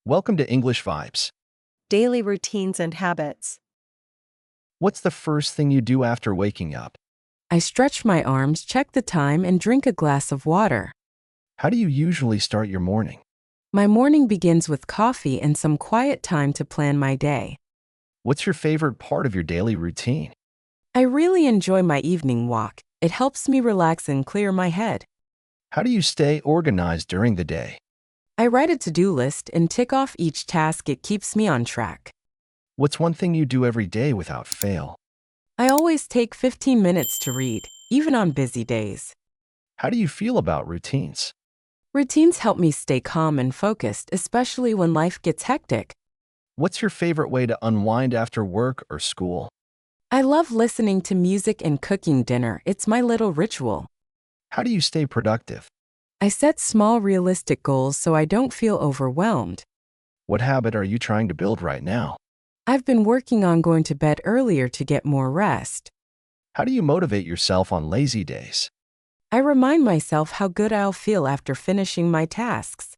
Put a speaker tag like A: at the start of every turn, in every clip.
A: Welcome to English Vibes.
B: Daily routines and habits.
A: What's the first thing you do after waking up?
C: I stretch my arms, check the time, and drink a glass of water.
A: How do you usually start your morning?
C: My morning begins with coffee and some quiet time to plan my day.
A: What's your favorite part of your daily routine?
C: I really enjoy my evening walk. It helps me relax and clear my head.
A: How do you stay organized during the day?
C: I write a to-do list and tick off each task. It keeps me on track.
A: What's one thing you do every day without fail?
C: I always take 15 minutes to read, even on busy days.
A: How do you feel about routines?
C: Routines help me stay calm and focused, especially when life gets hectic.
A: What's your favorite way to unwind after work or school?
C: I love listening to music and cooking dinner. It's my little ritual.
A: How do you stay productive?
C: I set small, realistic goals so I don't feel overwhelmed.
A: What habit are you trying to build right now?
C: I've been working on going to bed earlier to get more rest.
A: How do you motivate yourself on lazy days?
C: I remind myself how good I'll feel after finishing my tasks.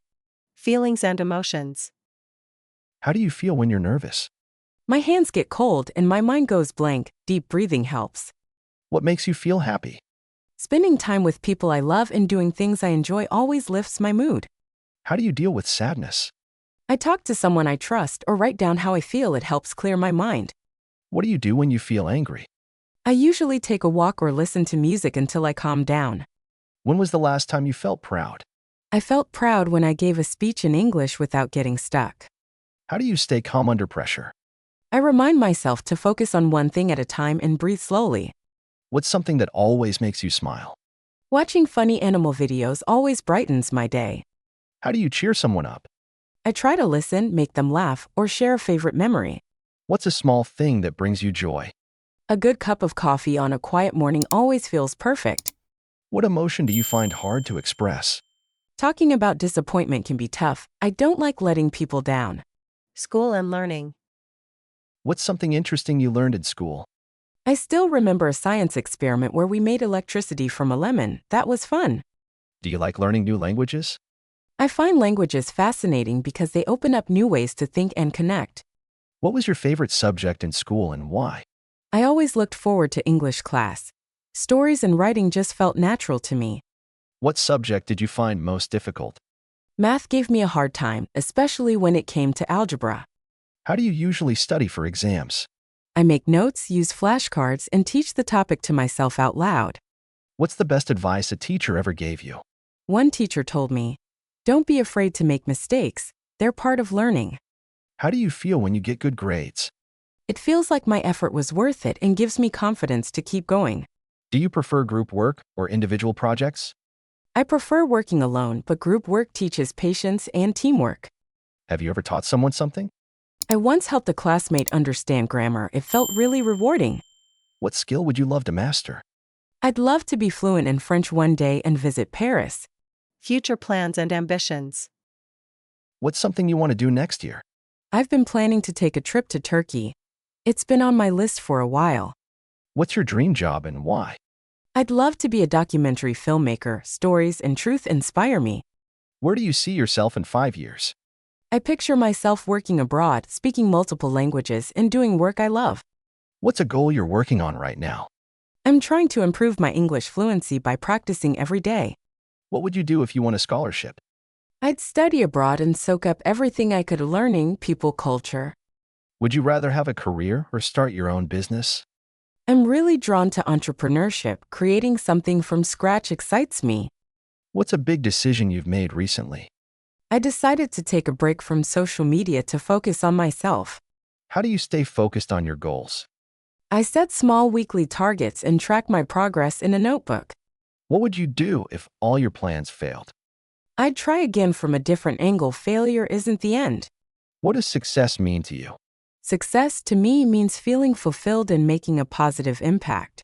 B: Feelings and emotions.
A: How do you feel when you're nervous?
C: My hands get cold and my mind goes blank. Deep breathing helps.
A: What makes you feel happy?
C: Spending time with people I love and doing things I enjoy always lifts my mood.
A: How do you deal with sadness?
C: I talk to someone I trust or write down how I feel. It helps clear my mind.
A: What do you do when you feel angry?
C: I usually take a walk or listen to music until I calm down.
A: When was the last time you felt proud?
C: I felt proud when I gave a speech in English without getting stuck.
A: How do you stay calm under pressure?
C: I remind myself to focus on one thing at a time and breathe slowly.
A: What's something that always makes you smile?
C: Watching funny animal videos always brightens my day.
A: How do you cheer someone up?
C: I try to listen, make them laugh, or share a favorite memory.
A: What's a small thing that brings you joy?
C: A good cup of coffee on a quiet morning always feels perfect.
A: What emotion do you find hard to express?
C: Talking about disappointment can be tough. I don't like letting people down.
B: School and learning.
A: What's something interesting you learned in school?
C: I still remember a science experiment where we made electricity from a lemon. That was fun.
A: Do you like learning new languages?
C: I find languages fascinating because they open up new ways to think and connect.
A: What was your favorite subject in school and why?
C: I always looked forward to English class. Stories and writing just felt natural to me.
A: What subject did you find most difficult?
C: Math gave me a hard time, especially when it came to algebra.
A: How do you usually study for exams?
C: I make notes, use flashcards, and teach the topic to myself out loud.
A: What's the best advice a teacher ever gave you?
C: One teacher told me, "Don't be afraid to make mistakes. They're part of learning."
A: How do you feel when you get good grades?
C: It feels like my effort was worth it and gives me confidence to keep going.
A: Do you prefer group work or individual projects?
C: I prefer working alone, but group work teaches patience and teamwork.
A: Have you ever taught someone something?
C: I once helped a classmate understand grammar. It felt really rewarding.
A: What skill would you love to master?
C: I'd love to be fluent in French one day and visit Paris.
B: Future plans and ambitions.
A: What's something you want to do next year?
C: I've been planning to take a trip to Turkey. It's been on my list for a while.
A: What's your dream job and why?
C: I'd love to be a documentary filmmaker. Stories and truth inspire me.
A: Where do you see yourself in 5 years?
C: I picture myself working abroad, speaking multiple languages, and doing work I love.
A: What's a goal you're working on right now?
C: I'm trying to improve my English fluency by practicing every day.
A: What would you do if you won a scholarship?
C: I'd study abroad and soak up everything I could learning, people, culture.
A: Would you rather have a career or start your own business?
C: I'm really drawn to entrepreneurship. Creating something from scratch excites me.
A: What's a big decision you've made recently?
C: I decided to take a break from social media to focus on myself.
A: How do you stay focused on your goals?
C: I set small weekly targets and track my progress in a notebook.
A: What would you do if all your plans failed?
C: I'd try again from a different angle. Failure isn't the end.
A: What does success mean to you?
C: Success to me means feeling fulfilled and making a positive impact.